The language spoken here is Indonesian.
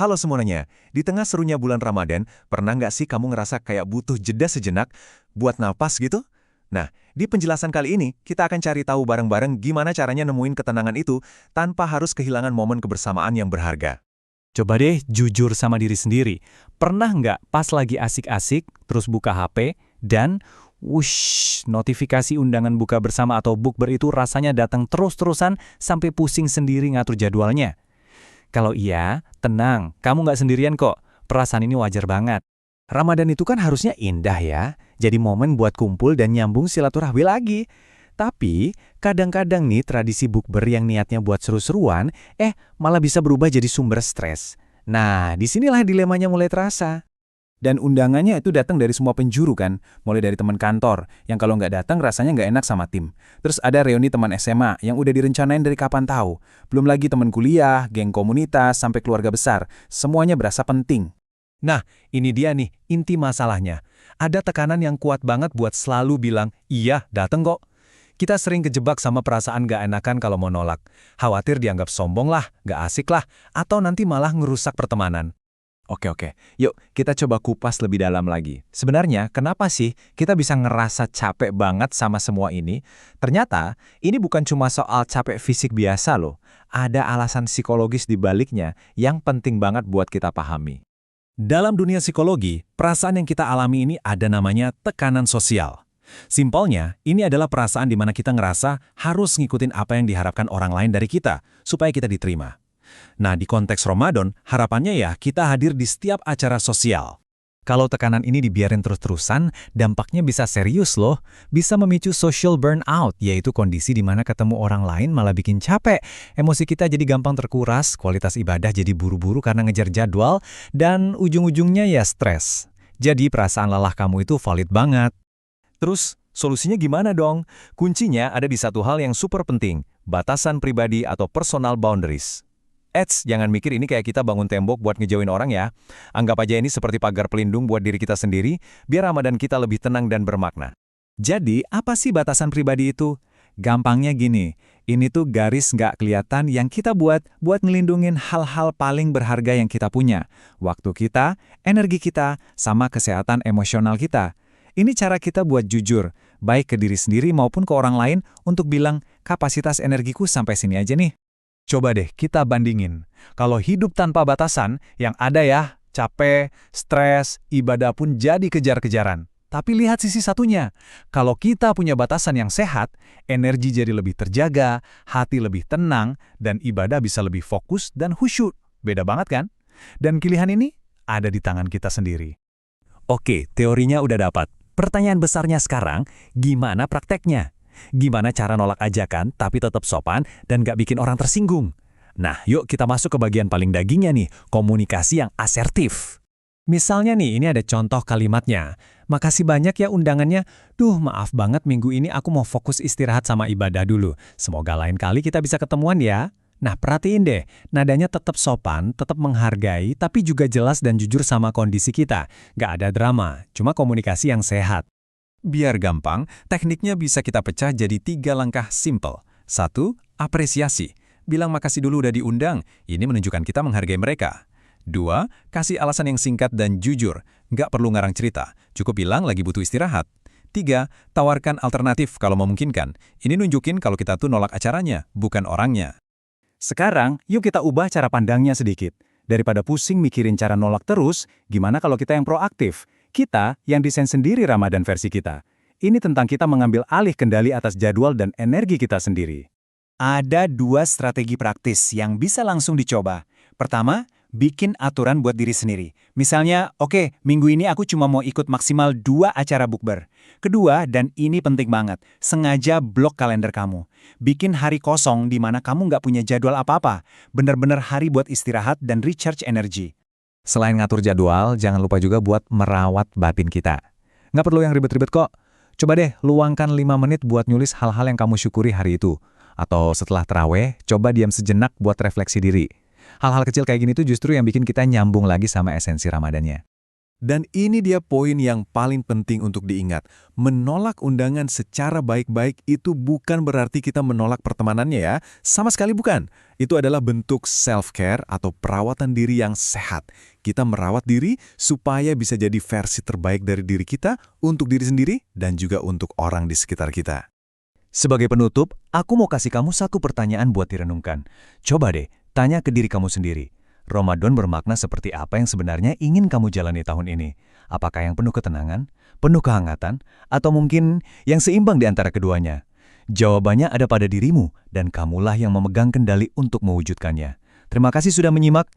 Halo semuanya, di tengah serunya bulan Ramadan, pernah nggak sih kamu ngerasa kayak butuh jeda sejenak buat napas gitu? Nah, di penjelasan kali ini, kita akan cari tahu bareng-bareng gimana caranya nemuin ketenangan itu tanpa harus kehilangan momen kebersamaan yang berharga. Coba deh jujur sama diri sendiri. Pernah nggak pas lagi asik-asik, terus buka HP, dan wush, notifikasi undangan buka bersama atau bukber itu rasanya datang terus-terusan sampai pusing sendiri ngatur jadwalnya? Kalau iya, tenang, kamu nggak sendirian kok. Perasaan ini wajar banget. Ramadan itu kan harusnya indah ya, jadi momen buat kumpul dan nyambung silaturahmi lagi. Tapi, kadang-kadang nih tradisi bukber yang niatnya buat seru-seruan, malah bisa berubah jadi sumber stres. Nah, disinilah dilemanya mulai terasa. Dan undangannya itu datang dari semua penjuru kan, mulai dari teman kantor, yang kalau nggak datang rasanya nggak enak sama tim. Terus ada reuni teman SMA, yang udah direncanain dari kapan tahu. Belum lagi teman kuliah, geng komunitas, sampai keluarga besar. Semuanya berasa penting. Nah, ini dia nih, inti masalahnya. Ada tekanan yang kuat banget buat selalu bilang, iya, dateng kok. Kita sering kejebak sama perasaan gak enakan kalau mau nolak. Khawatir dianggap sombong lah, gak asik lah, atau nanti malah ngerusak pertemanan. Oke, yuk kita coba kupas lebih dalam lagi. Sebenarnya, kenapa sih kita bisa ngerasa capek banget sama semua ini? Ternyata, ini bukan cuma soal capek fisik biasa loh. Ada alasan psikologis di baliknya yang penting banget buat kita pahami. Dalam dunia psikologi, perasaan yang kita alami ini ada namanya tekanan sosial. Simpelnya, ini adalah perasaan di mana kita ngerasa harus ngikutin apa yang diharapkan orang lain dari kita, supaya kita diterima. Nah, di konteks Ramadan, harapannya ya kita hadir di setiap acara sosial. Kalau tekanan ini dibiarin terus-terusan, dampaknya bisa serius loh. Bisa memicu social burnout, yaitu kondisi di mana ketemu orang lain malah bikin capek. Emosi kita jadi gampang terkuras, kualitas ibadah jadi buru-buru karena ngejar jadwal, dan ujung-ujungnya ya stres. Jadi perasaan lelah kamu itu valid banget. Terus, solusinya gimana dong? Kuncinya ada di satu hal yang super penting, batasan pribadi atau personal boundaries. Jangan mikir ini kayak kita bangun tembok buat ngejauhin orang ya. Anggap aja ini seperti pagar pelindung buat diri kita sendiri, biar Ramadan kita lebih tenang dan bermakna. Jadi, apa sih batasan pribadi itu? Gampangnya gini, ini tuh garis nggak kelihatan yang kita buat ngelindungin hal-hal paling berharga yang kita punya. Waktu kita, energi kita, sama kesehatan emosional kita. Ini cara kita buat jujur, baik ke diri sendiri maupun ke orang lain untuk bilang, kapasitas energiku sampai sini aja nih. Coba deh kita bandingin. Kalau hidup tanpa batasan, yang ada ya, capek, stres, ibadah pun jadi kejar-kejaran. Tapi lihat sisi satunya. Kalau kita punya batasan yang sehat, energi jadi lebih terjaga, hati lebih tenang, dan ibadah bisa lebih fokus dan khusyuk. Beda banget kan? Dan pilihan ini ada di tangan kita sendiri. Oke, teorinya udah dapat. Pertanyaan besarnya sekarang, gimana prakteknya? Gimana cara nolak ajakan tapi tetap sopan dan gak bikin orang tersinggung? Nah, yuk kita masuk ke bagian paling dagingnya nih, komunikasi yang asertif. Misalnya nih, ini ada contoh kalimatnya. Makasih banyak ya undangannya. Maaf banget minggu ini aku mau fokus istirahat sama ibadah dulu. Semoga lain kali kita bisa ketemuan ya. Nah, perhatiin deh, nadanya tetap sopan, tetap menghargai, tapi juga jelas dan jujur sama kondisi kita. Gak ada drama, cuma komunikasi yang sehat. Biar gampang, tekniknya bisa kita pecah jadi 3 langkah simple. 1. Apresiasi. Bilang makasih dulu udah diundang. Ini menunjukkan kita menghargai mereka. 2. Kasih alasan yang singkat dan jujur. Nggak perlu ngarang cerita. Cukup bilang lagi butuh istirahat. 3. Tawarkan alternatif kalau memungkinkan. Ini nunjukin kalau kita tuh nolak acaranya, bukan orangnya. Sekarang, yuk kita ubah cara pandangnya sedikit. Daripada pusing mikirin cara nolak terus, gimana kalau kita yang proaktif? Kita yang desain sendiri Ramadan versi kita. Ini tentang kita mengambil alih kendali atas jadwal dan energi kita sendiri. Ada 2 strategi praktis yang bisa langsung dicoba. Pertama, bikin aturan buat diri sendiri. Misalnya, oke, minggu ini aku cuma mau ikut maksimal 2 acara bukber. Kedua, dan ini penting banget, sengaja blok kalender kamu. Bikin hari kosong di mana kamu nggak punya jadwal apa-apa. Bener-bener hari buat istirahat dan recharge energi. Selain ngatur jadwal, jangan lupa juga buat merawat batin kita. Nggak perlu yang ribet-ribet kok. Coba deh, luangkan 5 menit buat nulis hal-hal yang kamu syukuri hari itu. Atau setelah tarawih, coba diam sejenak buat refleksi diri. Hal-hal kecil kayak gini tuh justru yang bikin kita nyambung lagi sama esensi Ramadannya. Dan ini dia poin yang paling penting untuk diingat. Menolak undangan secara baik-baik itu bukan berarti kita menolak pertemanannya ya. Sama sekali bukan. Itu adalah bentuk self-care atau perawatan diri yang sehat. Kita merawat diri supaya bisa jadi versi terbaik dari diri kita untuk diri sendiri dan juga untuk orang di sekitar kita. Sebagai penutup, aku mau kasih kamu satu pertanyaan buat direnungkan. Coba deh, tanya ke diri kamu sendiri. Ramadan bermakna seperti apa yang sebenarnya ingin kamu jalani tahun ini? Apakah yang penuh ketenangan, penuh kehangatan, atau mungkin yang seimbang di antara keduanya? Jawabannya ada pada dirimu, dan kamulah yang memegang kendali untuk mewujudkannya. Terima kasih sudah menyimak.